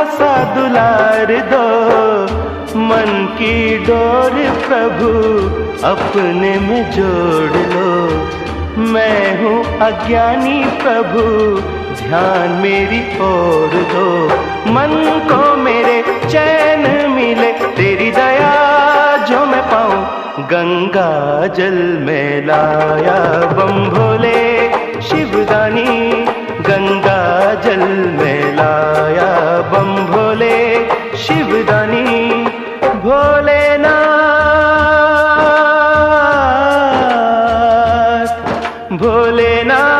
सा दुलार दो, मन की डोर प्रभु अपने में जोड़ लो। मैं हूँ अज्ञानी प्रभु, ध्यान मेरी ओर दो। मन को मेरे चैन मिले, तेरी दया जो मैं पाऊं, गंगा जल में लाया बम भोले शिवदानी। गंगा जल में लाया बम भोले शिवदानी। भोलेनाथ भोलेनाथ